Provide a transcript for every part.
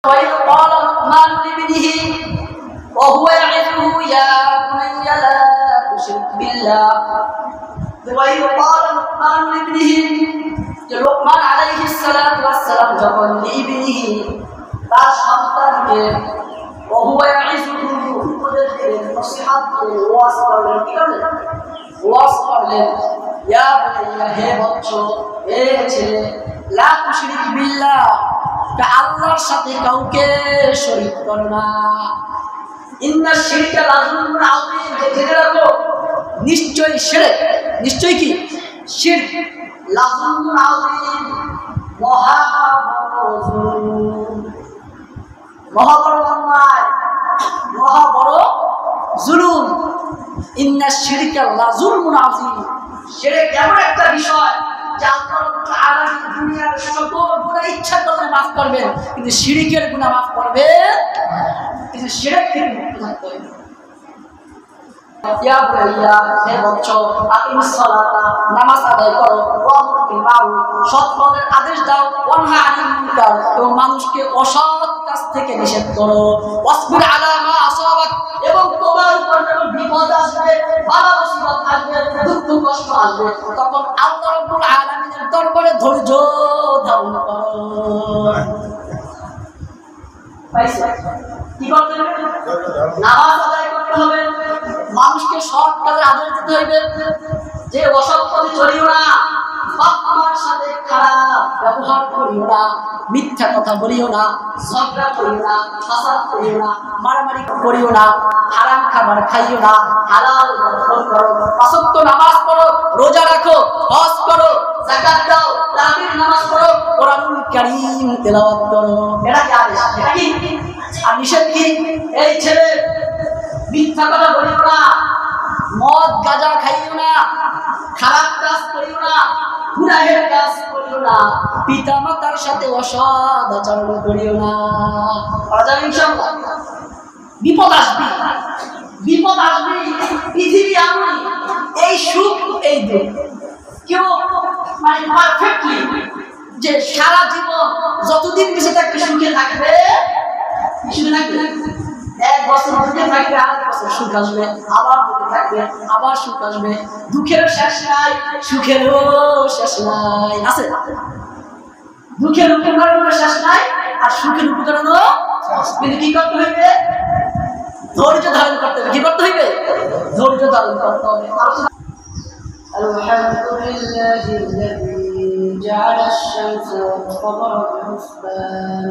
وإذ قال لقمان لابنه وهو يعظه يا بني لا تشرك بالله وإذ قال لقمان لابنه لقمان عليه الصلاة والسلام যখন لابنه তার সন্তানকে وهو يعظه উপদেশ দিলেন নসিহত দিলেন ওয়াজ করলেন কি করলেন ওয়াজ করলেন ইয়া বুনাইয়া হে বৎস হে ছেলে লা তুশরিক বিল্লাহ আল্লাহর সাথে কাউকে শরীক করো না ইন্না শিরকা লাযুলমুন আযীম জেনে রাখো নিশ্চয়ই শিরক নিশ্চয়ই কি শিরক লাযুলমুন আযীম মহা বড় জুলুম মহা বড় অন্যায় মহা বড় জুলুম ইন্না শিরকা লাযুলমুন আযীম শিরক এমন একটা বিষয় যে আল্লাহ তাআলা দুনিয়ার সকল গুনাহ ইচ্ছা করলে মাফ করবেন কিন্তু শিরকের গুনাহ মাফ করবেন কিন্তু শিরক থেকে মুক্ত থাকতে হবে ইয়া বুনাইয়া হে বৎস আকিমিস সালাতা নামাজ আদায় করো ওয়ামুর বিল মারুফ সৎ কাজের আদেশ দাও ওয়ানহা আনিল মুনকার এবং মানুষকে অসৎ কাজ থেকে নিষেধ করো ওয়াসবির আলা মা আসাবাক এবং তোমার উপর যখন বিপদ আসবে বালা মুসিবত আসবে দুঃখ কষ্ট আসবে তখন আল্লাহ রাব্বুল আলামিনের দরবারে ধৈর্য ধারণ করো কি করতে হবে নামাজ আদায় করতে হবে মানুষকে সৎ কাজের আদেশ দিতে হবে যে অসৎ পথে চলিও না বাবার সাথে খারাপ ব্যবহার করিও না মিথ্যা কথা বলিও না ঝগড়া করিও না ফাসাদ করিও না মারামারি করিও না হারাম খাবার খাইও না হালাল ভক্ষণ করো পাঁচ ওয়াক্ত নামাজ পড়ো রোজা রাখো হজ করো যাকাত দাও তারাবির নামাজ পড়ো কোরআনুল কারীম তেলাওয়াত করো এটা কি আদেশ এটা কি আর নিষেধ কি এই ছেলে মিথ্যা কথা বলিও না মদ গাঁজা খাইও না খারাপ কাজ করিও না গুনাহের কাজ করিও না পিতা মাতার সাথে অসৎ আচরণ করিও না ইনশাআল্লাহ বিপদ আসবে পৃথিবী আমি এই সুখ এই দুঃখ কেউ মানে পারফেক্টলি যে সারা জীবন যতদিন বেঁচে থাকবে সুখে থাকবে সুখে থাকবে এক বছর দুঃখে থাকবে আর বছর সুখ আসবে আবার দুঃখে থাকবে আবার সুখ আসবে দুঃখেরও শেষ নাই সুখেরও শেষ নাই আছে দুঃখের উপকরণও শেষ নাই আর সুখের উপকরণও কিন্তু কি করতে হইবে ধৈর্য ধারণ করতে হবে কি করতে হইবে ধৈর্য ধারণ করতে হবে আলহামদুলিল্লাহি الذي جعل الشمس والقمر بحسبان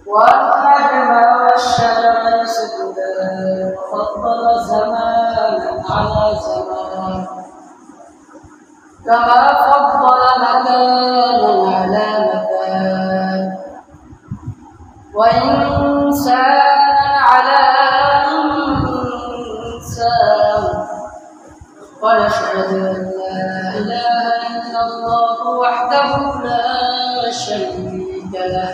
والنجم والشجر يسجدان وفضل زمانا على زمان كما فضل مكانا على مكان وإنسانا على إنسان ونشهد أن لا إله إلا الله وحده لا شريك له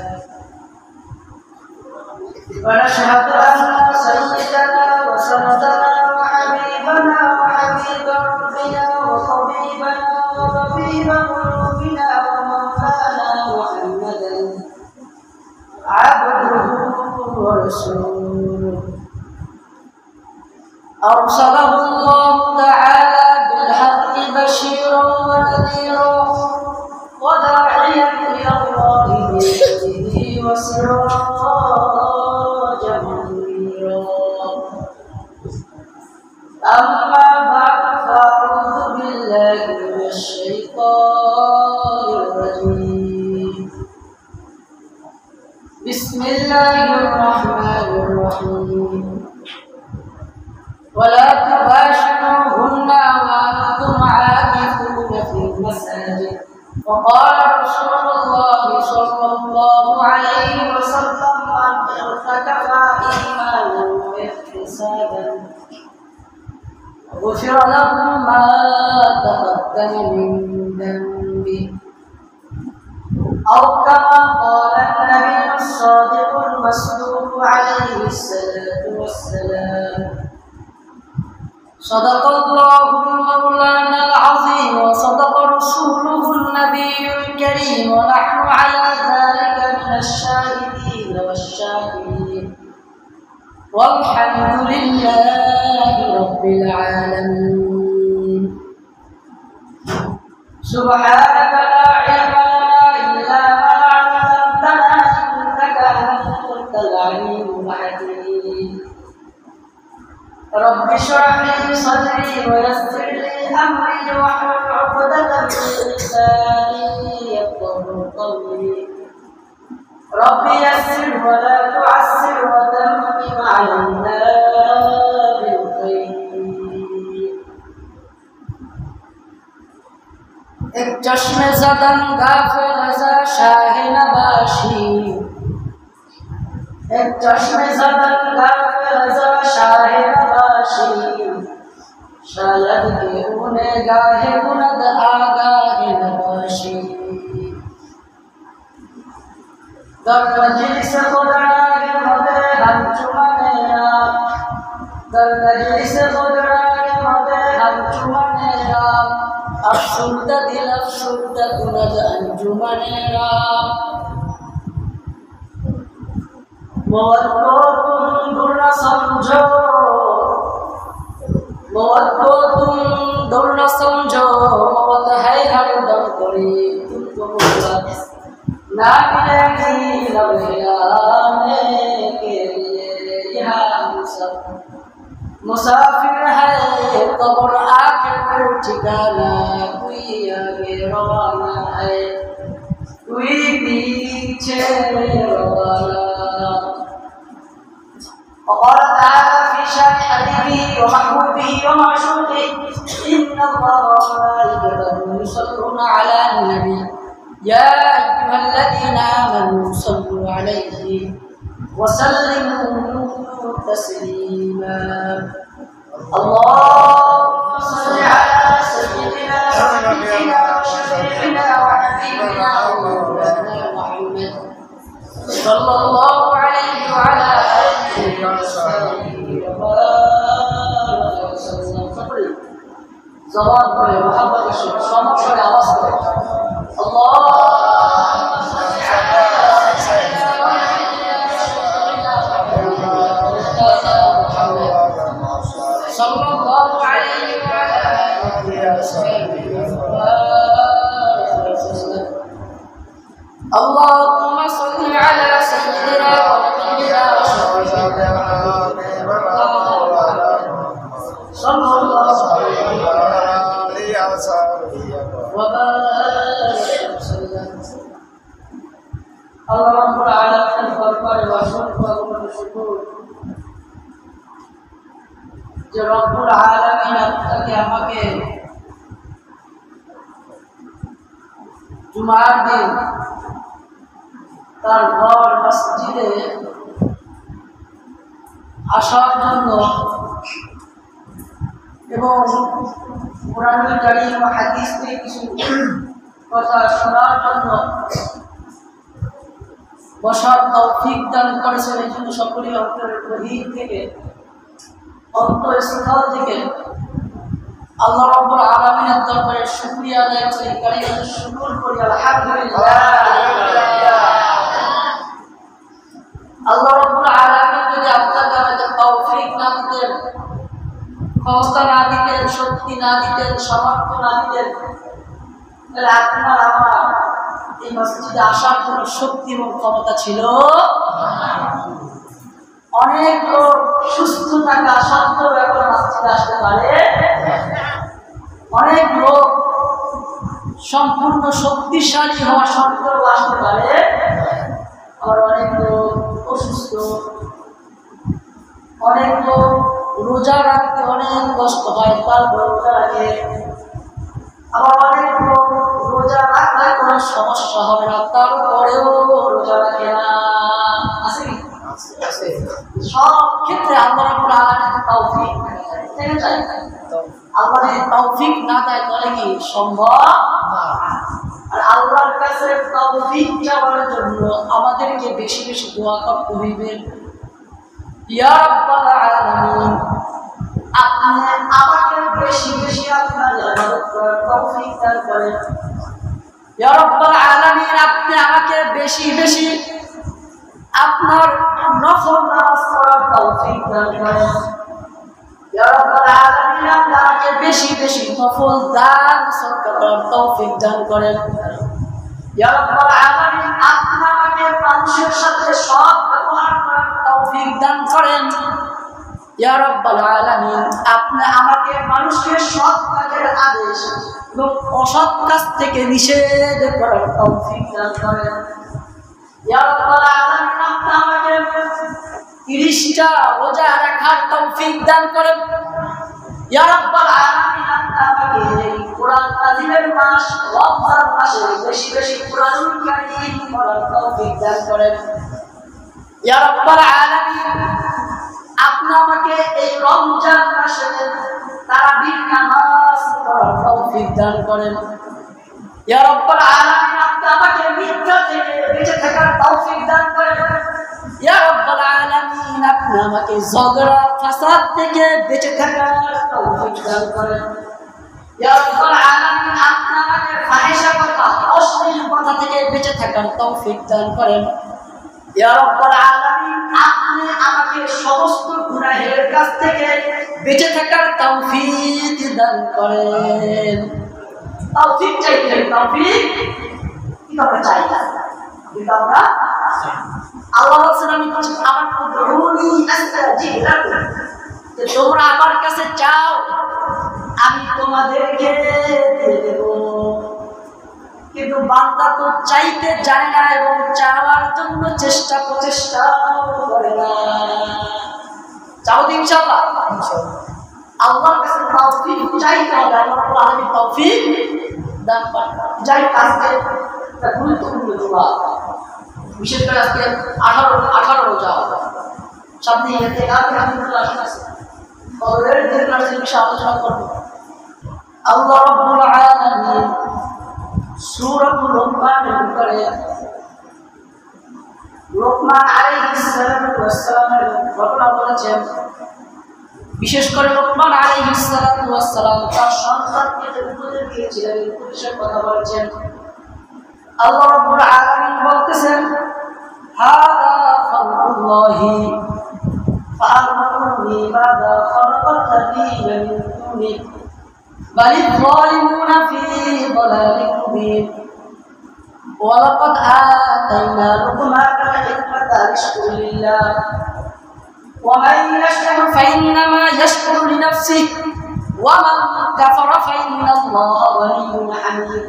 ونشهد أن سيدنا وسندنا وحبيبنا وحبيب ربنا وطبيبنا وطبيب قلوبنا ومولانا محمدا عبده ورسوله أرسله الله تعالى بالحق بشيرا ونذيرا وداعيا إلى الله بإذنه وسراجا منيرا أما بعد فأعوذ بالله من الشيطان الرجيم بسم الله الرحمن الرحيم ولا تباشروهن وأنتم عاكفون في المساجد وقال رسول الله صلى الله عليه وسلم من اعتكف إيمانا واحتسابا غفر له ما تقدم من ذنبه أو كما قال النبي الصادق المصدوق عليه الصلاة والسلام صدق الله مولانا العظيم وصدق رسوله النبي الكريم ونحن على ذلك رب العالمين. سبحانك لا علم لنا إلا ما علمتنا إنك أنت العليم الحكيم. رب اشرح لي صدري ويسر لي أمري واحلل عقدة من لساني يفقهوا قولي. رب يسر ولا تعسر وتمم علينا بالخير. एक चश्मे ज़दन गाफिल ज़ा शाह नबाशी, एक चश्मे ज़दन गाफिल ज़ा शाह नबाशी, शायद के उन्हें गाहे कुनद आगाहे नबाशी. दर मजलिस खुदाए मदे हम चुमनेरा, दर मजलिस खुदाए मदे हम चुमनेरा, अफसुर्दा दिल अफसुर्दा कुनद अंजुमनेरा. मौत को तुम दूर न समझो, मौत को तुम दूर न समझो, मौत है हर दम करीब तुमको मुलाकात ना मिलेगी लम्हे के लिए. यहाँ मुसाफिर है कब्र आखिर पर ठिकाना, कोई आगे रवाना है कोई पीछे रवाना. وقال تعالى في شأن حبيبه ومحبوبه ومعشوقه إن الله وملائكته يصلون على النبي يا أيها الذين آمنوا صلوا عليه وسلموا تسليما. اللهم صل على سيدنا ونبينا وشفيعنا وحبيبنا ومولانا محمد صلى الله عليه وعلى آله وصحبه وسلم. زبان پر محبت شد شما پر آواز کریں. اللهم صل على سيدنا صلى الله عليه وعلى آله وصحبه وسلم. اللهم صل على سيدنا ونبينا وشفيعنا صلى الله عليه وسلم. الله رب العالمين দরবারে অসংখ্য শুকর যে রব্বুল আলামিন আপনাকে আমাকে জুমার দিন তার ঘর মসজিদে আসার জন্য এবং কোরআনুল কারীম ও হাদিস থেকে কিছু কথা শোনার জন্য বসার তৌফিক দান করেছেন। এই জন্য সকলেই অন্তরের গভীর থেকে অন্তঃস্থল থেকে আল্লাহ রাব্বুল আলামিনের দরবারে শুকরিয়া আদায় করি, কালিমাতুশ শুকর করি আলহামদুলিল্লাহ। আল্লাহ রাব্বুল আলামিন যদি আপনাকে আমাদের তৌফিক না দিতেন, ক্ষমতা না দিতেন, শক্তি না দিতেন, সামর্থ্য না দিতেন, তাহলে আপনার আমার এই মসজিদে আসার কোনো শক্তি এবং ক্ষমতা ছিল না। অনেক লোক সুস্থ থাকা সত্ত্বেও এখন মসজিদে আসতে পারে, অনেক লোক সম্পূর্ণ শক্তিশালী হওয়া সত্ত্বেও আসতে পারে, আবার অনেক লোক অসুস্থ, অনেক লোক রোজা রাখতে অনেক কষ্ট হয় তারপর রোজা রাখে, আবার অনেক লোক রোজা রাখলে কোনো সমস্যা হবে না তারপরেও রোজা রাখে না। আছে সব ক্ষেত্রে আল্লাহ রাব্বুল আলামিন তৌফিক চাই। আল্লাহ যদি তৌফিক না দেয় তাহলে কি সম্ভব না। আর আল্লাহর কাছে তৌফিক চাওয়ার জন্য আমাদেরকে বেশি বেশি দোয়া করতে হইবে। ইয়া রাব্বাল আলামিন, আপনি আমাকে বেশি বেশি আপনার ইবাদত করার তৌফিক দান করেন। ইয়া রাব্বাল আলামিন, আপনি আমাকে বেশি বেশি আপনার নফল নামাজ পড়ার তৌফিক দান করেন। ইয়া রাব্বাল আলামিন আমাকে বেশি বেশি নফল দান সদকা করার তৌফিক দান করেন। ইয়া রাব্বাল আলামিন আপনি আমাকে মানুষের সাথে সৎ ব্যবহার করার তৌফিক দান করেন। ইয়া রাব্বাল আলামিন আপনি আমাকে মানুষকে সৎ কাজের আদেশ এবং অসৎ কাজ থেকে নিষেধ করার তৌফিক দান করেন। ইয়া রাব্বাল আলামিন আপনি আমাকে 30টা রোজা রাখার তৌফিক দান করেন। ইয়া রাব্বাল আলামিন আপনি আমাকে এই কোরআন নাযিলের মাস রমজান মাসে বেশি বেশি কোরআনুল কারীম পড়ার তৌফিক দান করেন। ইয়া রাব্বাল আলামিন আপনি আমাকে এই রমজান মাসে তারাবির নামাজ পড়ার তৌফিক দান করেন। ইয়া রাব্বাল আলামিন আপনি আমাকে মিথ্যা থেকে বেঁচে থাকার তৌফিক দান করেন। ইয়া রাব্বাল আলামিন আপনি আমাকে ঝগড়া ফাসাদ থেকে বেঁচে থাকার তৌফিক দান করেন। ইয়া রাব্বাল আলামিন আপনি আমাকে ফাহিশা কথা অশ্লীল কথা থেকে বেঁচে থাকার তৌফিক দান করেন। ইয়া রাব্বাল আলামিন আপনি আমাকে সমস্ত গুনাহের কাছ থেকে বেঁচে থাকার তৌফিক দান করেন। তৌফিক চাইতে তৌফিক কি আমরা চাই না, কিন্তু আমরা আল্লাহ বলেন আমি আমার কুদরুনি আস্তাজিব লাকুম, যে তোমরা আমার কাছে চাও আমি তোমাদেরকে দিয়ে দেব। কিন্তু বান্দা তো চাইতে জানে না এবং চাওয়ার জন্য চেষ্টা প্রচেষ্টা করে না। চাও তো ইনশাআল্লাহ, আল্লাহর কাছে তৌফিক চাইতে হবে। আল্লাহ আলামিন তৌফিক দান করেন। যাই আজকে একটা গুরুত্বপূর্ণ দোয়া, বিশেষ করে আজকে 18 রোজা সামনে এতে আলহামদুলিল্লাহ আছে কবরের দিন আসলে বিষয়ে আলোচনা করব। আল্লাহ রাব্বুল আলামিন সূরাতুল লোকমানের ভিতরে লোকমান আলাইহিস সালামের ঘটনা বলেছেন। বিশেষ করে লোকমান আলাইহিস সালাম তার সন্তানকে যে উপদেশ দিয়েছিলেন এই উপদেশের কথা বলেছেন। আল্লাহ রাব্বুল আলামিন বলতেছেন হাদা খালকুল্লাহি ফাআরুনি মাযা খালাকাল্লাযীনা মিন দুনিহি বালিয যালিমুনা ফী দালালিন মুবিন ওয়ালাকাদ আতাইনা লুকমানা হিকমাতা আনিশকুর লিল্লাহ ومن يشكر فإنما يشكر لنفسه ومن كفر فإن الله غني حميد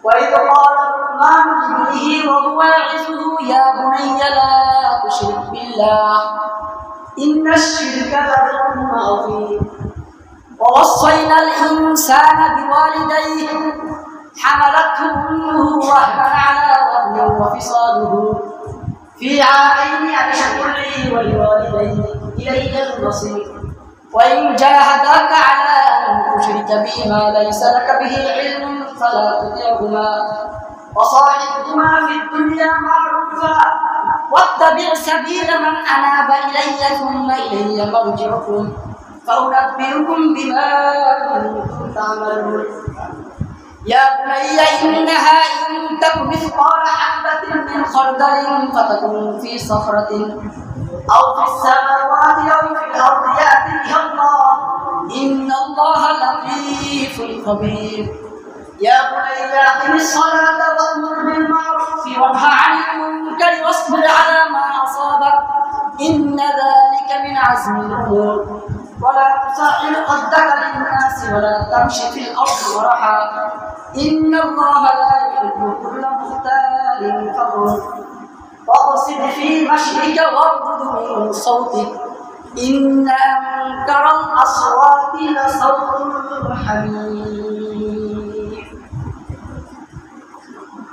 وإذ قال لقمان لابنه وهو يعظه يا بني لا تشرك بالله إن الشرك لظلم عظيم ووصينا الإنسان بوالديه حملته أمه وهنا على وهن وفصاله في عامين أن اشكر لي ولوالديك إلي المصير وإن جاهداك على أن تشرك بي ما ليس لك به علم فلا تطعهما وصاحبهما في الدنيا معروفا واتبع سبيل من أناب إلي ثم إلي مرجعكم فأنبئكم بما كنتم تعملون يا بني إنها إن تك مثقال حبة من خردل فتكن في صخرة أو في السماوات أو في الأرض يأتي بها الله إن الله لطيف خبير يا بني أقم الصلاة وأمر بالمعروف وانهى عن المنكر واصبر على ما أصابك إن ذلك من عزم الأمور ولا تصعر خدك للناس ولا تمشي في الأرض مرحا إن الله لا يحب كل مختال فخور واقصد في مشيك واغضض من صوتك إن أنكر الأصوات لصوت الحمير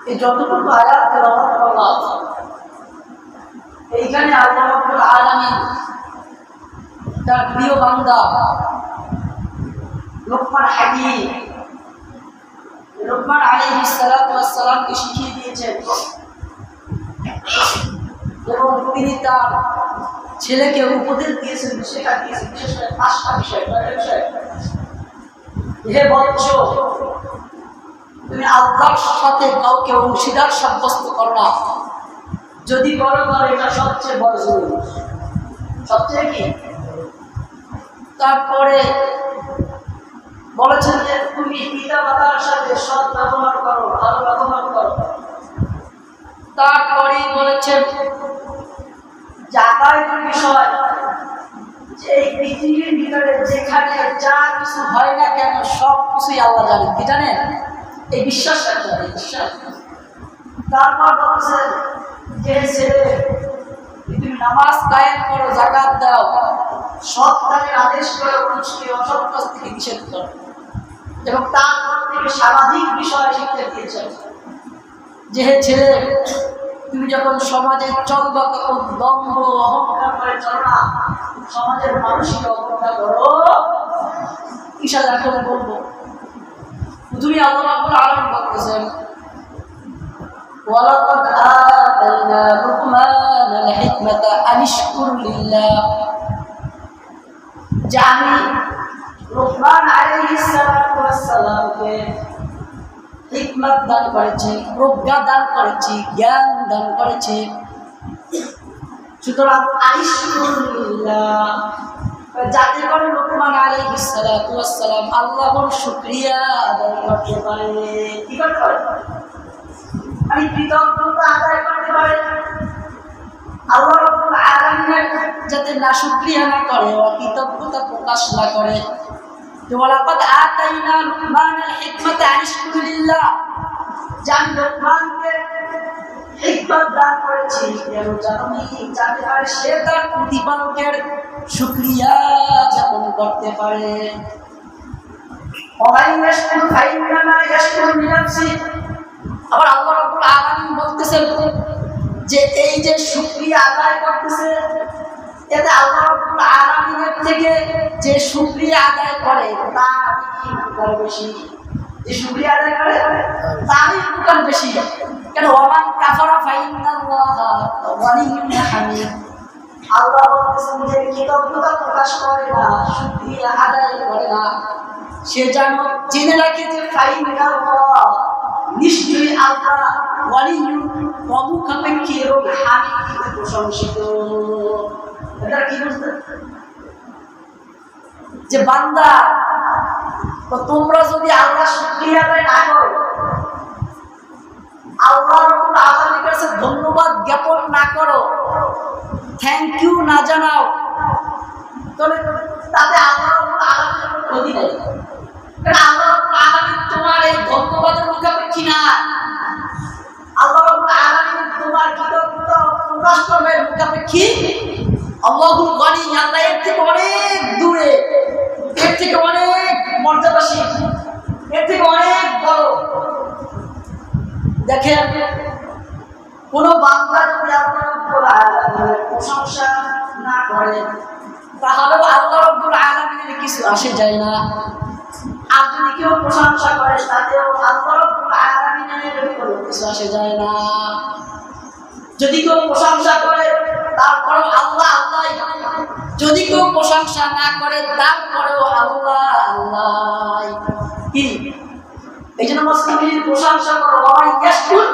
এই যতটুকু আয়াত তেলাওয়াত করলাম এইখানে আল্লাহ রাব্বুল আলামিন তার প্রিয় বান্দা লোকমান হাকিম লোকমান আলাইহিস সালামকে শিখিয়ে দিয়েছেন এবং তিনি তার ছেলেকে উপদেশ দিয়েছেন। সেটা দিয়েছেন বিশেষ করে 5টা বিষয়। হে বৎস, তুমি আল্লাহর সাথে কাউকে অংশীদার সাব্যস্ত করো না। যদি করো তাহলে এটা সবচেয়ে বড় জরুরি। সবচেয়ে কি তারপরে বলেছেন যে তুমি পিতা মাতার সাথে সৎ ব্যবহার করো, ভালো ব্যবহার করো। তারপরে বলেছেন যাতায়াতের বিষয়, যে এই পৃথিবীর ভিতরে যেখানে যা কিছু হয় না কেন সব কিছুই আল্লাহ জানেন। কি জানেন? এই বিশ্বাস রাখতে হবে, বিশ্বাস। তারপর বলছেন যে ছেলে তুমি নামাজ কায়েম করো, যাকাত দাও, সৎ কাজের আদেশ করো, অসৎ কাজ থেকে নিষেধ করো, এবং তারপর থেকে সামাজিক বিষয় শিখতে দিয়েছেন। যে ছেলে তুমি যখন সমাজে চলবা তখন দম্ভ অহংকার করে চলো না, সমাজের মানুষকে অবজ্ঞা করো। ঈশা এখন বলবো তুমি আল্লাহ রাব্বুল আলামিন বলতেছেন ওয়ালাকাদ আতাইনা লুকমানাল হিকমাতা আনিশকুর লিল্লাহ, যে আমি লুকমান আলাইহিস সালাতু ওয়াস সালামকে হিকমত দান করেছি, প্রজ্ঞা দান করেছি, জ্ঞান দান করেছি। সুতরাং আইশকুরিল্লাহ, যাতে করে লুকমান আলাইহিস সালাতু ওয়াস সালাম আল্লাহর শুকরিয়া আদায় করতে পারে। কি করতে পারে? আমি কৃতজ্ঞতা আদায় করতে পারে, আল্লাহ রাব্বুল আলামিনের যাতে না শুকরিয়া না করে, অকৃতজ্ঞতা প্রকাশ না করে। ওয়ালাকাদ আতাইনা লুকমানাল হিকমাতা আনিশকুর লিল্লাহ, যান লুকমানকে হিকমত দান করেছি কেন জানি, যাতে করে সে তার প্রতিপালকের শুকরিয়া যাপন করতে পারে। ওয়ামান ইয়াশকুর ফাইন্নামা ইয়াশকুরু লিনাফসি, আবার আল্লাহ রাব্বুল আলামিন বলতেছেন যে এই যে শুকরিয়া আদায় করতেছে, এতে আল্লাহ রাব্বুল আলামিনের থেকে যে শুকরিয়া আদায় করে তার বেশি, যে শুকরিয়া আদায় করে তারই উপকার বেশি। কেন? ওয়ামান কাফারা ফাইন্নাল্লাহা ওয়ালিয়্যুন হামিদ, আল্লাহ বলতেছেন যে কৃতজ্ঞতা প্রকাশ করে না, শুকরিয়া আদায় করে না, সে যেন জেনে রাখে যে ফাইন্নাল্লাহ, নিশ্চয়ই আল্লাহ, ওয়ালিয়্যুন প্রমুখাপেক্ষী এবং হামিদ প্রশংসিত। এটা কি বুঝতে? যে বান্দা তোমরা যদি আল্লাহ শুকরিয়া আদায় না করো, আল্লাহ রাব্বুল আলামিনের কাছে ধন্যবাদ জ্ঞাপন না করো, থ্যাংক ইউ না জানাও, তাহলে তাতে আল্লাহ রাব্বুল আলামিনের কোনো ক্ষতি নেই। কারণ আল্লাহ রাব্বুল আলামিন তোমার এই ধন্যবাদের মুখাপেক্ষী না, আল্লাহ রাব্বুল আলামিন তোমার কৃতজ্ঞতা প্রকাশ করবেন মুখাপেক্ষী। আল্লাহুল গনি, আল্লাহ এর থেকে অনেক দূরে, এর থেকে অনেক মর্যাদাশীল, এর থেকে অনেক বড়। দেখেন কোন বান্দা যদি আল্লাহ রাব্বুল আলামিনের প্রশংসা না করে, তাহলে আল্লাহ রাব্বুল আলামিনের কিছু আসে যায় না। আর যদি কেউ প্রশংসা করে, তাতেও আল্লাহ রাব্বুল আলামিনের কোনো কিছু আসে যায় না। যদি কেউ প্রশংসা করে তারপরেও আল্লাহ আল্লাহ, যদি কেউ প্রশংসা না করে তারপরেও আল্লাহ আল্লাহ। কি এই জন্য মুসলিমের প্রশংসা করো, ইয়াশকুর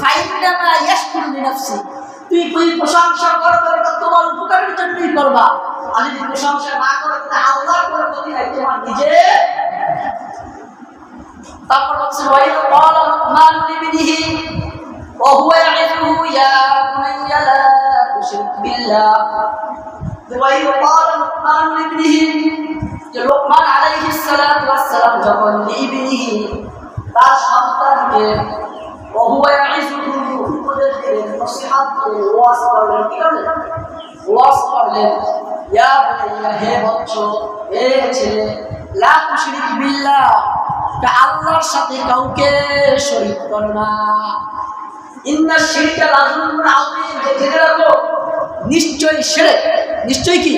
ফাইন্নামা ইয়াশকুরু লিনাফসি, তুই প্রশংসা করো তবে তোমার উপকারের জন্যই করবা, আর যদি প্রশংসা না করো তাহলে আল্লাহর কোনো ক্ষতি নাই, তোমার নিজে। তারপর বলছে ওয়াইদ ক্বালা লুকমান লিবনিহি ওয়া হুয়া ইয়াইযুহু ইয়া বুনাইয়া লা তুশরিক বিল্লাহ। ওয়াইদ ক্বালা লুকমান লিবনিহি, যে লুকমান আলাইহিস সালাতু ওয়াস সালাম যখন লিবনিহি তার সন্তানকে ওয়া হুয়া ইয়াইযুহু উপদেশ দিলেন, নসিহত দিলেন, ওয়াজ করলেন। কি করলেন? ওয়াজ করলেন। ইয়া বুনাইয়া, হে বৎস, হে ছেলে, লা তুশরিক বিল্লাহ, আল্লাহর সাথে কাউকে শরীক করো না। ইন্না শিরকা লাযুলমুন আযীম, জেনে রাখো নিশ্চয়ই শিরক, নিশ্চয়ই কি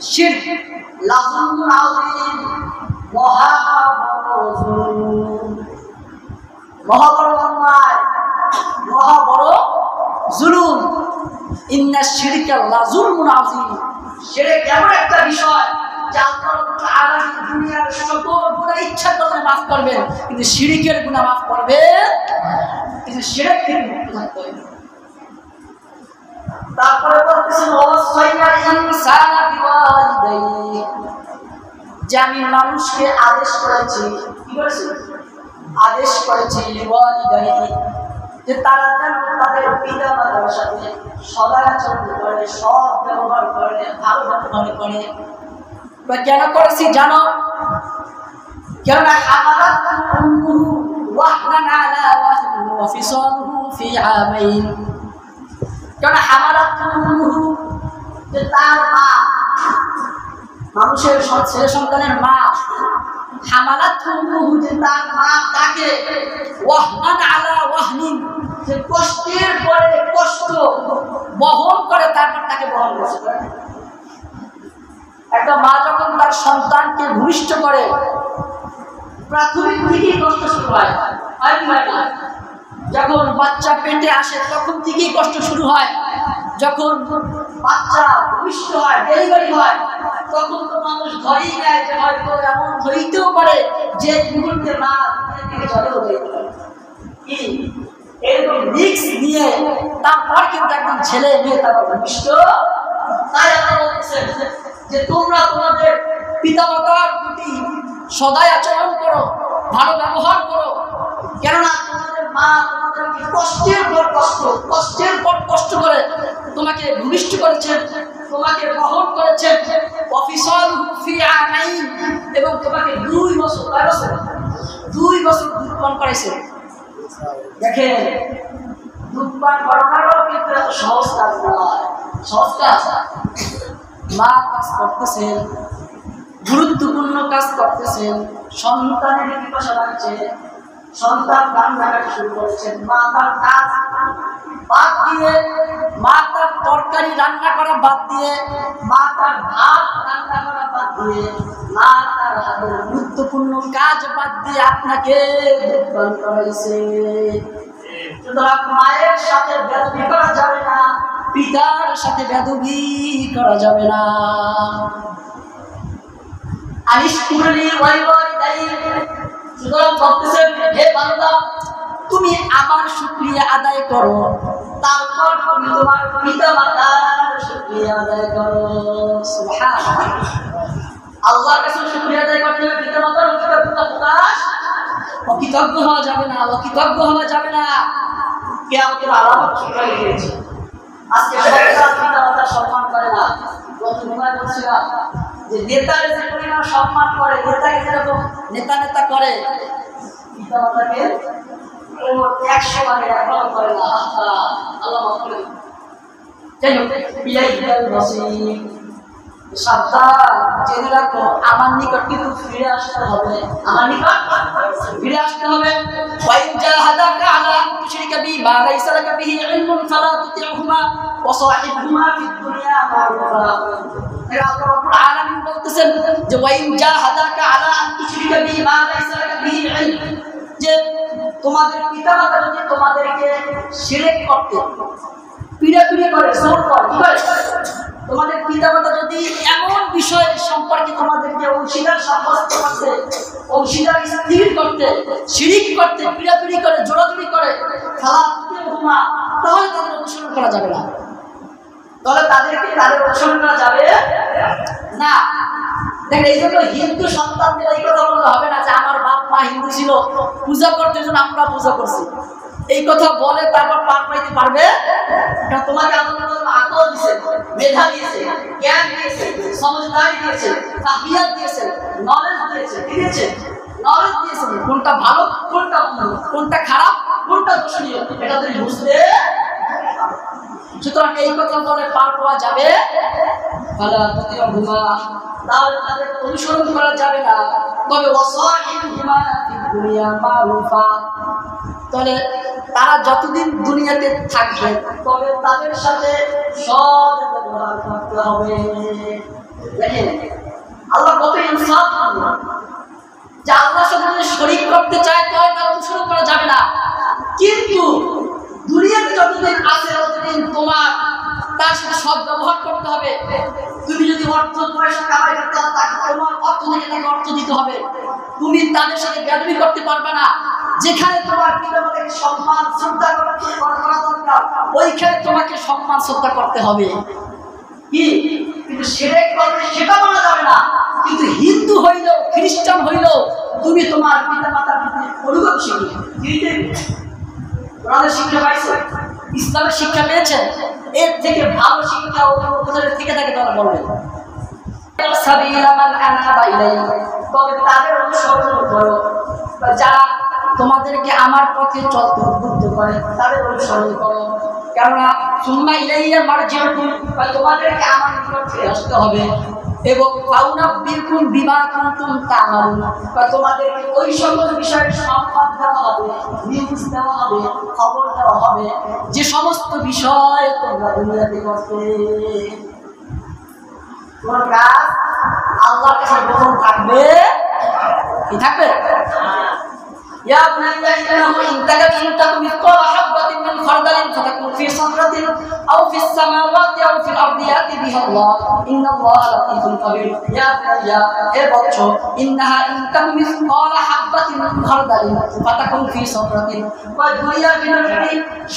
শিরক, লাযুলমুন আযীম, মহা বড় জুলুম, মহা বড় অন্যায়, মহা বড় জুলুম। ইন্না শিরকা লাযুলমুন আযীম, শিরক এমন একটা বিষয় যে আল্লাহ রাব্বুল আলামিন দুনিয়ার সকল গুনাহ ইচ্ছা করলে মাফ করবেন, কিন্তু শিরকের গুনাহ মাফ করবেন, কিন্তু শিরক থেকে মুক্ত থাকতে হবে। তারপরে বলতেছেন ওয়াসাইনাল ইনসানা বিওয়ালিদাইহি, যে আমি মানুষকে আদেশ করেছি, কি করেছি? আদেশ করেছি যে তারা যেন তাদের পিতা মাতার সাথে সদাচরণ করে, সৎ ব্যবহার করে, ভালো ব্যবহার করে। কেন করেছি জানো? কেননা যে তার মা, মানুষের ছেলে সন্তানের মা, যে তার মা তাকে ওয়াহনান আলা ওয়াহনিন, যে কষ্টের পরে কষ্ট বহন করে তারপর তাকে বহন করে। একটা মা যখন তার সন্তানকে ভূমিষ্ঠ করে প্রাথমিক থেকেই কষ্ট শুরু হয়। যখন বাচ্চা পেটে আসে তখন থেকেই কষ্ট শুরু হয়। যখন বাচ্চা ভূমিষ্ঠ হয়, ডেলিভারি হয়, তখন তো মানুষ ধরেই নেয় যে হয়তো এমন ধরিতেও পারে যে মুহূর্তে মা চলে হতে পারে। কি এরকম রিস্ক নিয়ে তারপর কিন্তু একদম ছেলে মেয়ে তারা ভূমিষ্ঠ। তাই আমরা বলতেছেন যে তোমরা তোমাদের পিতামাতার প্রতি সদাই আচরণ করো, ভালো ব্যবহার করো। কেননা তোমাদের মা তোমাদেরকে কষ্টের পর কষ্ট, কষ্টের পর কষ্ট করে তোমাকে ভূমিষ্ঠ করেছেন, তোমাকে বহন করেছেন, এবং তোমাকে 2 বছর 2 বছর দুধ পান করেছেন। দেখেন, দুধ পান করানোরও কিন্তু এত সহজ কাজ নয়। সহজ কাজ? মা কাজ করতেছেন, গুরুত্বপূর্ণ কাজ করতেছেন, সন্তানের পিপাসা লাগছে, সন্তান কান্নাকাটি শুরু করেছেন, মা তার কাজ বাদ দিয়ে, মা তার তরকারি রান্না করা বাদ দিয়ে, মা তার ভাত রান্না করা বাদ দিয়ে, মা তার হাতের গুরুত্বপূর্ণ কাজ বাদ দিয়ে আপনাকে দুধ করাইছে। সুতরাং মায়ের সাথে বেয়াদবি করা যাবে না, পিতার সাথে বেয়াদবি করা যাবে না। সুতরাং বলতেছেন, হে বান্দা, তুমি আমার শুকরিয়া আদায় করো, তারপর তুমি তোমার পিতা মাতার শুকরিয়া আদায় করো। সুবহানাল্লাহ। আল্লাহর কাছে শুকরিয়া আদায় করতে হবে, পিতা মাতার প্রকাশ অকৃতজ্ঞ হওয়া যাবে না, অকৃতজ্ঞ হওয়া যাবে না। কিয়ামতের আলামত শুকরিয়া দিয়েছে। আজকে সরকার পিতা মাতার সম্মান করে না। প্রথমবার বলছিলাম যে নেতার যে পরিমাণ সম্মান করে, নেতাকে যেরকম নেতা করে, পিতা মাতাকে 100 ভাগে এখনো করে না। আল্লাহ মাফ করে দিন। যাই হোক, সাবধান, জেনে রাখো, আমার নিকট কিন্তু ফিরে আসতে হবে, আমার নিকট ফিরে আসতে হবে। ওয়াইন জাহাদাকা আলা আন তুশরিকা বি মা লাইসা লাকা বিহি ইলমুন ফালা তুতি'হুমা ওয়া সাহিবহুমা ফিদ দুনিয়া মা'রুফা। আল্লাহ রাব্বুল আলামিন বলতেছেন যে ওয়াইন জাহাদাকা আলা আন তুশরিকা বি মা লাইসা লাকা বিহি ইলম, যে তোমাদের পিতামাতা যদি তোমাদেরকে শিরক করতে পিড়াপিড়ি করে, জোর করে, কি করে, তোমাদের পিতামাতা যদি এমন বিষয় সম্পর্কে তোমাদেরকে অংশীদার সাব্যস্ত করতে, অংশীদার স্থির করতে, শিরিক করতে, পিড়াপিড়ি করে, জোরাজুরি করে, তাহলে তাদের অনুসরণ করা যাবে না। তাহলে তাদের অনুসরণ করা যাবে না। দেখেন, এই জন্য হিন্দু সন্তানদের এই কথা বললে হবে না যে আমার বাপ মা হিন্দু ছিল, পূজা করতে জন্য আমরা পূজা করছি। এই কথা বলে তারপর পার পাইতে পারবে? তোমাকে আকল দিয়েছে, মেধা দিয়েছে, জ্ঞান দিয়েছে, সমঝদারি দিয়েছে, তাহিয়াত দিয়েছে, নলেজ দিয়েছে, দিয়েছে নলেজ দিয়েছে, কোনটা ভালো, কোনটা মন্দ, কোনটা খারাপ, কোনটা দোষণীয়, এটা তুমি বুঝতে। সুতরাং এই কথা বলে পার পাওয়া যাবে তাহলে তাদের অনুসরণ করা যাবে না। তবে তাহলে তারা যতদিন দুনিয়াতে থাকবে তবে তাদের সাথে সৎ ব্যবহার করতে হবে। দেখেন, আল্লাহ কত ইনসাফ, যে আল্লাহর সাথে যদি শরীক করতে চায় তবে তার অনুসরণ করা যাবে না। কিন্তু দুনিয়াতে যতদিন আছে ততদিন তোমার তার সাথে সৎ ব্যবহার করতে হবে। তুমি যদি অর্থ পয়সা কামাই করতে হয়, তাকে তোমার অর্থ থেকে তাকে অর্থ দিতে হবে। তুমি তাদের সাথে বেয়াদবি করতে পারবে না। যেখানে তোমার পিতামাতাকে সম্মান শ্রদ্ধা করা দরকার, ওইখানে তোমাকে সম্মান শ্রদ্ধা করতে হবে। কি? কিন্তু শিরক করলে সেটা বলা যাবে না। কিন্তু হিন্দু হইলেও খ্রিস্টান হইলেও তুমি তোমার পিতা মাতার প্রতি অনুগত শিখবে। ওনাদের শিক্ষা পাইছে, ইসলামের শিক্ষা পেয়েছেন, এর থেকে ভালো শিক্ষা ওদের থেকে থাকে তারা বলবে। তবে তাদের অনুসরণ করো, যারা তোমাদেরকে আমার পথে চলতে উদ্বুদ্ধ করে তাদের অনুসরণ করো। কেননা সুম্মা ইলাইয়া মারজিউকুম, তোমাদেরকে আমার নিকট ফিরে আসতে হবে এবং ফাউনাব্বিউকুম বিমা কুনতুম তা'মালুন, তোমাদেরকে ওই সকল বিষয়ের সংবাদ দেওয়া হবে, নিউজ দেওয়া হবে, খবর দেওয়া হবে যে সমস্ত বিষয় তোমরা দুনিয়াতে করতে। তোমার কাজ আল্লাহর কাছে গোপন থাকবে, কি থাকবে? يا بني إنه إن تك مثقال حبة من خردل فتكن في صخرة أو في السماوات أو في الأرض يأتي بها الله إن الله لطيف خبير يا بني এ বচ্চ إنها إن تك مثقال حبة من خردل فتكن في صخرة দুনিয়ার ভিতরে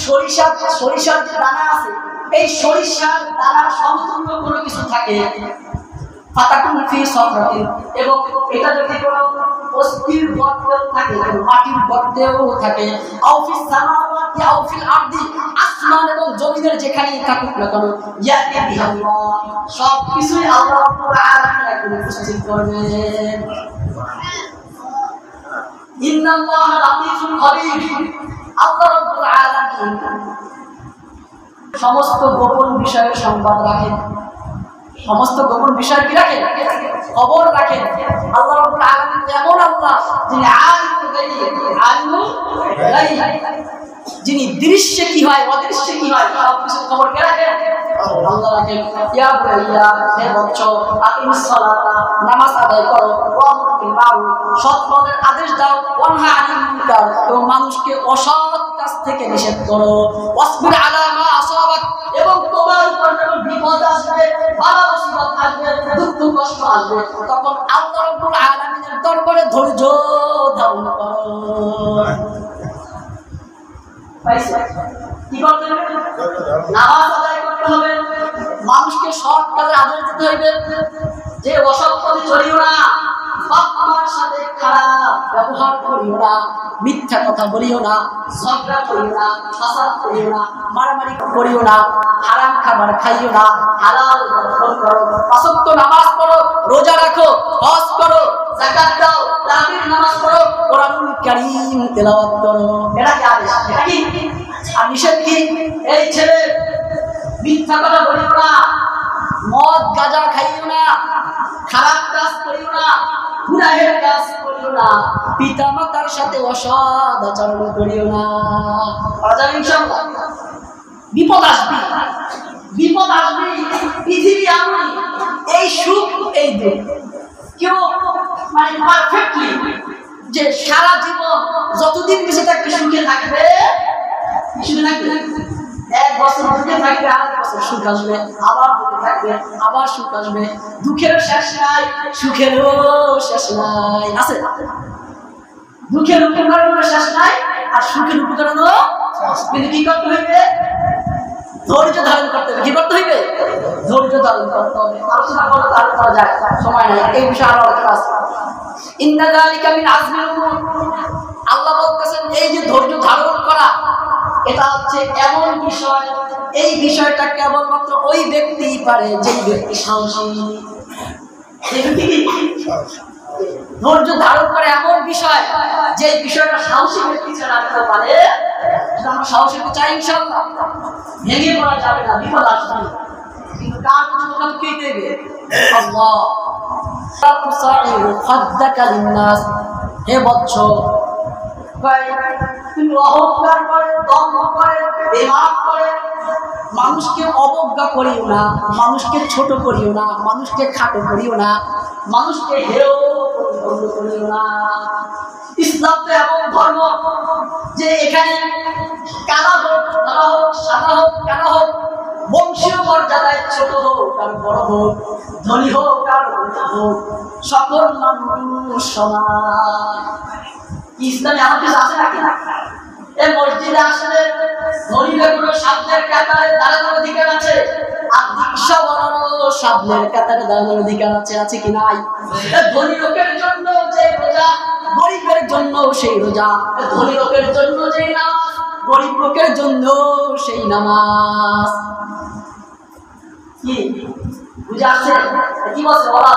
সরিষার যে দানা আছে, এই সরিষার দানার সমতুল্য কোনো কিছু থাকে ফাতাকুন ফি সাফরাতিন, এবং এটা যদি কোনো অস্থির গর্তেও থাকে, মাটির গর্তেও থাকে, আও ফিস সামাওয়াতি আও ফিল আরদি, আসমান এবং জমিনের যেখানেই থাকুক না কেন, ইয়াতি বিহাল্লাহ, সব কিছুই আল্লাহ রাব্বুল আলামিন একদম উপস্থিত করবেন। ইন্নাল্লাহা লাতীফুল খবীর, আল্লাহ রাব্বুল আলামিন সমস্ত গোপন বিষয়ের সংবাদ রাখেন, সমস্ত গোপন বিষয় কি রাখেন? খবর রাখেন। আল্লাহ রাব্বুল আলামিন এমন আল্লাহ যিনি আলিমুল গায়ব, যিনি দৃশ্যে কি হয় অদৃশ্যে কি হয় সব কিছু খবর কে রাখেন? আল্লাহ রাখেন। ইয়া বুনাইয়া, হে বচ্চ, আকিমিস সালাতা, নামাজ আদায় করো, ওয়ামুর বিল মারুফ, সৎ কাজের আদেশ দাও, ওয়ানহা আনিল মুনকার, এবং মানুষকে অসৎ কাজ থেকে নিষেধ করো, ওয়াসবির আলা মা আসাবাক, এবং তোমার উপর যখন বিপদ আসবে, বালা মুসিবত আসবে, দুঃখ কষ্ট আসবে, তখন আল্লাহ রাব্বুল আলামিনের দরবারে ধৈর্য ধারণ করো। কি করতে হবে? নামাজ আদায় করতে হবে, মানুষকে সৎ কাজের আদেশ দিতে হইবে, যে অসৎ পথে চলিও না, বাপ মার সাথে খারাপ ব্যবহার করিও না, মিথ্যা কথা বলিও না, ঝগড়া করিও না, ফাসাদ করিও না, মারামারি করিও না, হারাম খাবার খাইও না, হালাল ভক্ষণ করো, পাঁচ ওয়াক্ত নামাজ পড়ো, রোজা রাখো, হজ করো, যাকাত দাও, তারাবির নামাজ পড়ো, কোরআনুল কারীম তেলাওয়াত করো। এটা কি আদেশ? এটা কি? আর নিষেধ কি? এই ছেলে মিথ্যা কথা বলিও না, মদ গাঁজা খাইও না, খারাপ কাজ করিও না, গুনাহের কাজ করিও না, পিতা মাতার সাথে অসৎ আচরণ করিও না। ইনশাআল্লাহ বিপদ আসবে, বিপদ আসবে, পৃথিবী আমি এই সুখ এই দুঃখ কেউ মানে পারফেক্টলি যে সারা জীবন যতদিন বেঁচে থাকবে সুখে থাকবে, সুখে থাকবে, এক বছর দুঃখে থাকবে, আর এক বছর সুখ আসবে, আবার দুঃখে থাকবে, আবার সুখ আসবে, দুঃখেরও শেষ নাই, সুখেরও শেষ নাই। আছে দুঃখের উপকরণের শেষ নাই, আর সুখের উপকরণও, কিন্তু কি করতে হইবে? ধৈর্য ধারণ করতে হবে। কি করতে হইবে? ধৈর্য ধারণ করতে হবে। আলোচনা করতে আরো করা যায়, সময় নাই, এই বিষয়ে আরো আলোচনা আছে। ইন্না যালিকা মিন আযমিল উমুর, আল্লাহ বলতেছেন এই যে ধৈর্য ধারণ করা, এটা হচ্ছে এমন বিষয়, এই বিষয়টা কেবলমাত্র ওই ব্যক্তিই পারে যে ব্যক্তি সাহসী। ধৈর্য ধারণ করে এমন বিষয়, যে বিষয়টা সাহসী ব্যক্তি ছাড়া কেউ পারে। আমরা সাহসী চাই ইনশাআল্লাহ, ভেঙে পড়া যাবে না, বিপদ আসবে, কিন্তু কার কথা কে দেবে? আল্লাহ। হে বৎস, তুমি অহংকার করে, দম্ভ করে, বেমাক করে মানুষকে অবজ্ঞা করিও না, মানুষকে ছোট করিও না, মানুষকে খাটো করিও না, মানুষকে হেয় করিও না। ইসলাম তো এমন ধর্ম যে এখানে কালা হোক, ধরা হোক, সাদা হোক, কালো হোক, বংশীয় মর্যাদায় ছোট হোক আর বড় হোক, ধনী হোক আর গরিব হোক, সকল মানুষ সমান। ইসলামে এমন কিছু আছে নাকি? এই মসজিদে আসলে ধনীদের কোনো সামনের কাতারে দাঁড়ানোর অধিকার আছে, আর রিক্সাওয়ালারও সামনের কাতারে দাঁড়ানোর অধিকার আছে, আছে কি নাই? ধনী লোকের জন্য যে রোজা, গরিবের জন্য সেই রোজা। ধনী লোকের জন্য যে নামাজ, গরিব লোকের জন্য সেই নামাজ। কি বুঝে আসছে? কি বলছে বলা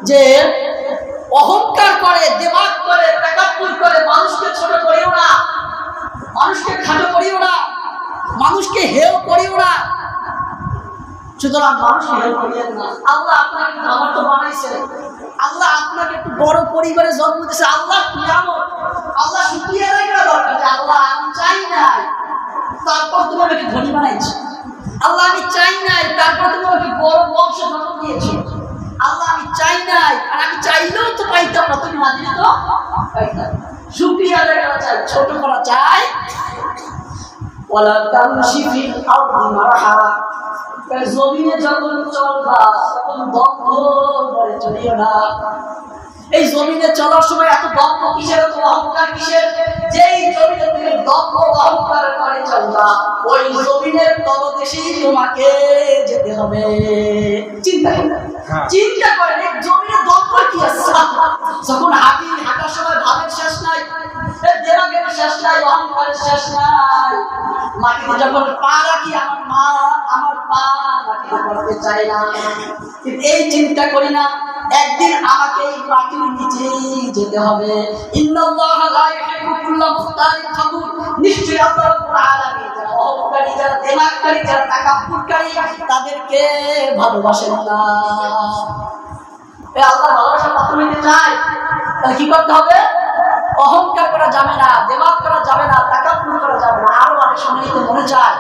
যে অহংকার করে, দেমাগ করে, তাকাব্বুর করে, মানুষকে ছোট করিও না, মানুষকে খাটো করিও না, মানুষকে হেয় করিও না। সুতরাং মানুষকে হেয় করিও না। আল্লাহ আপনাকে আমার তো বানাইছে, আল্লাহ আপনাকে একটু বড় পরিবারে জন্ম দিয়েছে। আল্লাহ নিয়ামত, আল্লাহ শুকরিয়া আদায় করা দরকার যে আল্লাহ আমি চাই নাই, তারপর তুমি আমাকে ধনী বানাইছো। আল্লাহ আমি চাই নাই, তারপর তুমি আমাকে বড় বংশ জন্ম দিয়েছো। আল্লাহ আমি চাই নাই, আর আমি চাইলেও তো পাইতাম না, তুমি না দিলে তো পাইতাম। শুকরিয়া আদায় করা চাই, ছোট করা চাই। ওয়ালা তামশি ফিল আরদি মারহা, জমিনে যখন চলবা তখন দম্ভ করে চলিও না। এই জমিনে চলার সময় এত দম্ভ কিসের, এত অহংকার কিসের? যেই জমিনে তুমি দম্ভ অহংকার করে চলবা, ওই জমিনের তলদেশেই তোমাকে যেতে হবে। চিন্তা করেন, চিন্তা করেন এই জমিনে দম্ভ কি আছে? যখন হাঁটি, হাঁটার সময় ভাবের শেষ নাই, দেমাগের শেষ নাই, অহংকারের শেষ নাই। মাটিতে যখন পা রাখি, আমার পা মাটিতে পড়তে চায় না, কিন্তু এই চিন্তা করি না একদিন আমাকে এই মাটির নিচে যেতে হবে। ইন্নাল্লাহা লা ইউহিব্বু কুল্লা মুখতালিন ফাখুর, নিশ্চয়ই আল্লাহ রাব্বুল আলামিন যারা অহংকারী, যারা দেমাগকারী, যারা তাকাব্বুরকারী, তাদেরকে ভালোবাসেন না। এই আল্লাহ ভালোবাসা পাত্র হইতে চায়, তাহলে কি করতে হবে? অহংকার করা যাবে না, দেমাগ করা যাবে না, তাকাব্বুর করা যাবে না। আরো অনেক সময় তো মনে চায়,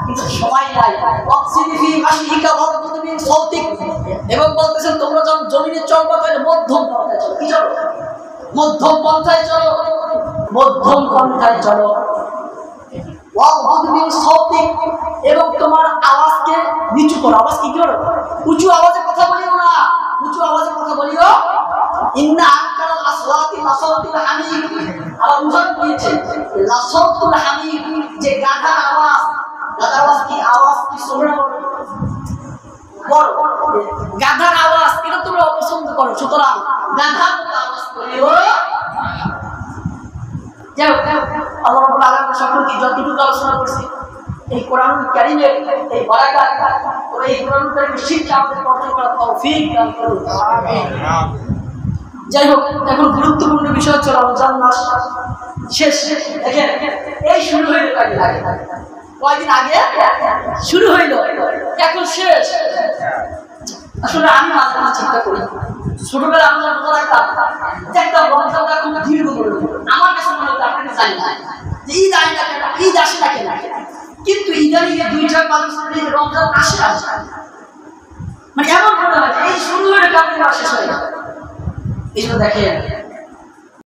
কিন্তু সময় নাই। এবং বলতেছেন তোমরা যখন জমিনে চলবা তাহলে মধ্যম পন্থায় চলো। কি চলো? মধ্যম পন্থায় চলো, মধ্যম পন্থায় চলো। এবং তোমার আওয়াজকে নিচু করো। আওয়াজ কি করো? উঁচু আওয়াজে কথা বলিও না, উঁচু আওয়াজে কথা বলিও। ইন্না আনকারাল আসওয়াতি লাসাউতুল হামির, আবার উদাহরণ দিয়েছে লাসাউতুল হামির, যে গাধার আওয়াজ। গাধার আওয়াজ কি? আওয়াজ কি শোনা বড়, গাধার আওয়াজ এটা তোমরা অপছন্দ করো। সুতরাং গাধার মতো আওয়াজ করিও। আল্লাহ রাব্বুল আলামিন সকলকে যতটুকু আলোচনা করছি এই কোরআনুল কারীমের এই বারাকাত, এই কোরআনুল কারীমের শিক্ষা আমাদের অর্জন করার তৌফিক দান করুন। আমিন। যাই হোক, এখন গুরুত্বপূর্ণ বিষয় হচ্ছে রমজান মাস শেষ। দেখেন এই শুরু হইল কয়েকদিন আগে শুরু হইল, এখন শেষ। আসলে আমি মাঝে মাঝে চিন্তা করি, ছোটবেলা আমরা মনে রাখতাম যে একটা রমজানটা খুব দীর্ঘ করে। আমার কাছে মনে হতো, আপনাকে জানি না যে ঈদ আয় না কেন, ঈদ আসে না কেন, কিন্তু ইদানিং 2-4-5 বছর রমজান আসে আসে, মানে এমন মনে হয় এই শুরু হয়ে কাপড় শেষ হয়ে গেল। এই জন্য দেখেন